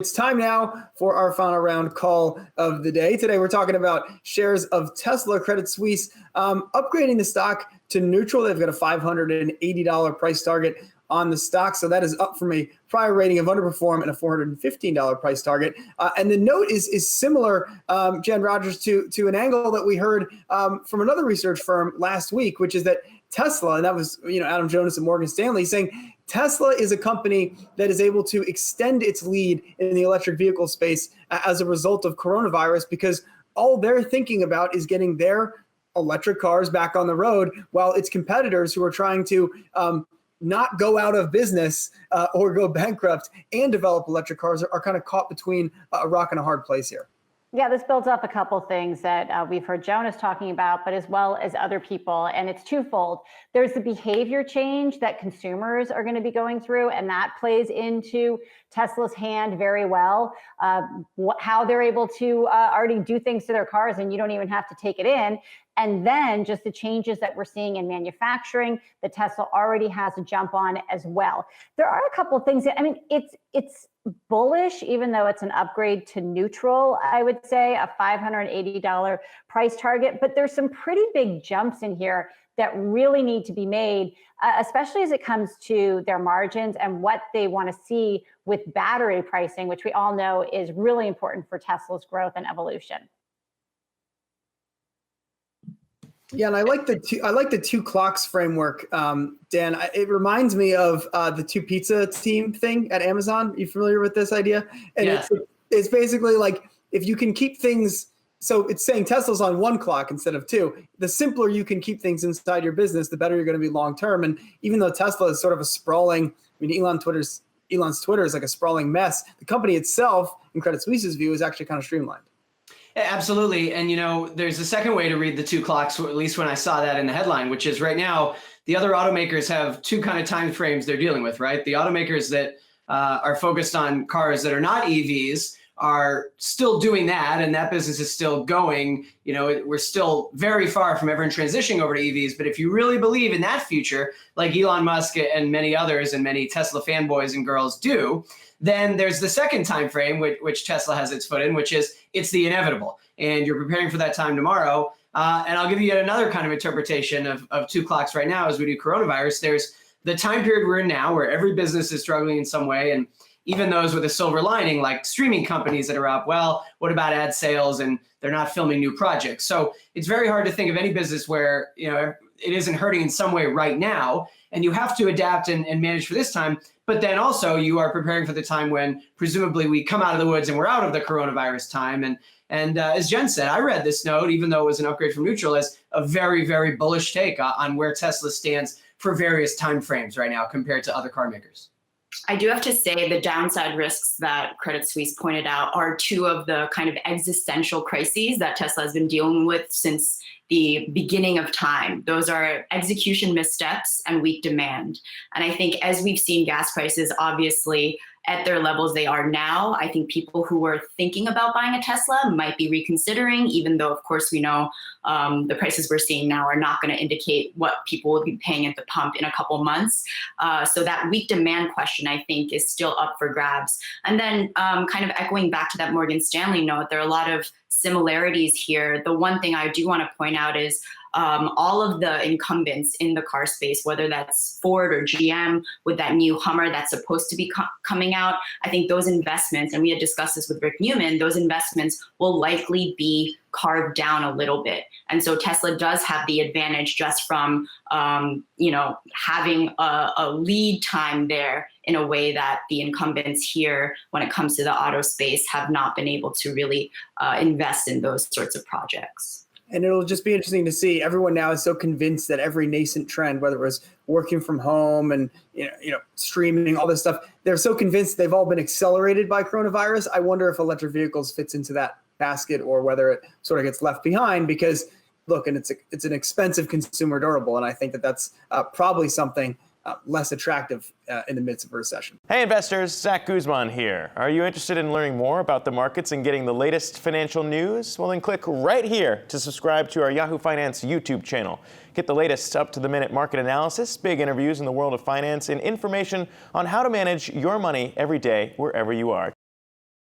It's time now for our final round call of the day. Today, we're talking about shares of Tesla Credit Suisse upgrading the stock to neutral. They've got a $580 price target on the stock. So that is up from a prior rating of underperform and a $415 price target. And the note is similar, Jen Rogers, to an angle that we heard from another research firm last week, which is that Tesla, and that was Adam Jonas at Morgan Stanley, saying Tesla is a company that is able to extend its lead in the electric vehicle space as a result of coronavirus, because all they're thinking about is getting their electric cars back on the road, while its competitors who are trying to not go out of business or go bankrupt and develop electric cars are kind of caught between a rock and a hard place here. Yeah, this builds up a couple things that we've heard Jonas talking about, but as well as other people, and it's twofold. There's the behavior change that consumers are going to be going through, and that plays into Tesla's hand very well. How they're able to already do things to their cars, and you don't even have to take it in. And then just the changes that we're seeing in manufacturing that Tesla already has a jump on as well. There are a couple of things that, it's bullish, even though it's an upgrade to neutral, I would say, a $580 price target. But there's some pretty big jumps in here that really need to be made, especially as it comes to their margins and what they want to see with battery pricing, which we all know is really important for Tesla's growth and evolution. Yeah, and I like the two clocks framework, Dan. It reminds me of the two pizza team thing at Amazon. You familiar with this idea? And yeah. It's basically like if you can keep things. So it's saying Tesla's on one clock instead of two. The simpler you can keep things inside your business, the better you're going to be long term. And even though Tesla is sort of a sprawling, Elon's Twitter is like a sprawling mess. The company itself, in Credit Suisse's view, is actually kind of streamlined. Absolutely. And, there's a second way to read the two clocks, at least when I saw that in the headline, which is right now, the other automakers have two kind of time frames they're dealing with, right? The automakers that are focused on cars that are not EVs are still doing that, and that business is still going. We're still very far from everyone transitioning over to EVs. But if you really believe in that future, like Elon Musk and many others and many Tesla fanboys and girls do, then there's the second time frame, which Tesla has its foot in, which is it's the inevitable. And you're preparing for that time tomorrow. And I'll give you yet another kind of interpretation of two clocks right now as we do coronavirus. There's the time period we're in now where every business is struggling in some way. And even those with a silver lining, like streaming companies that are up, well, what about ad sales? And they're not filming new projects. So it's very hard to think of any business where, it isn't hurting in some way right now. And you have to adapt and manage for this time. But then also you are preparing for the time when presumably we come out of the woods and we're out of the coronavirus time. And as Jen said, I read this note, even though it was an upgrade from neutral, as a very, very bullish take on where Tesla stands for various time frames right now compared to other car makers. I do have to say the downside risks that Credit Suisse pointed out are two of the kind of existential crises that Tesla has been dealing with since the beginning of time. Those are execution missteps and weak demand. And I think as we've seen gas prices obviously at their levels they are now, I think people who were thinking about buying a Tesla might be reconsidering, even though, of course, we know the prices we're seeing now are not going to indicate what people will be paying at the pump in a couple months. So that weak demand question, I think, is still up for grabs. And then kind of echoing back to that Morgan Stanley note, there are a lot of similarities here. The one thing I do want to point out is all of the incumbents in the car space, whether that's Ford or GM with that new Hummer that's supposed to be coming out, I think those investments, and we had discussed this with Rick Newman, those investments will likely be carved down a little bit. And so Tesla does have the advantage just from, having a lead time there in a way that the incumbents here, when it comes to the auto space, have not been able to really invest in those sorts of projects. And it'll just be interesting to see. Everyone now is so convinced that every nascent trend, whether it was working from home and streaming, all this stuff, they're so convinced they've all been accelerated by coronavirus. I wonder if electric vehicles fits into that basket or whether it sort of gets left behind, because look, and it's an expensive consumer durable, and I think that's probably something less attractive in the midst of a recession. Hey investors, Zach Guzman here. Are you interested in learning more about the markets and getting the latest financial news? Well, then click right here to subscribe to our Yahoo Finance YouTube channel. Get the latest up-to-the-minute market analysis, big interviews in the world of finance, and information on how to manage your money every day wherever you are.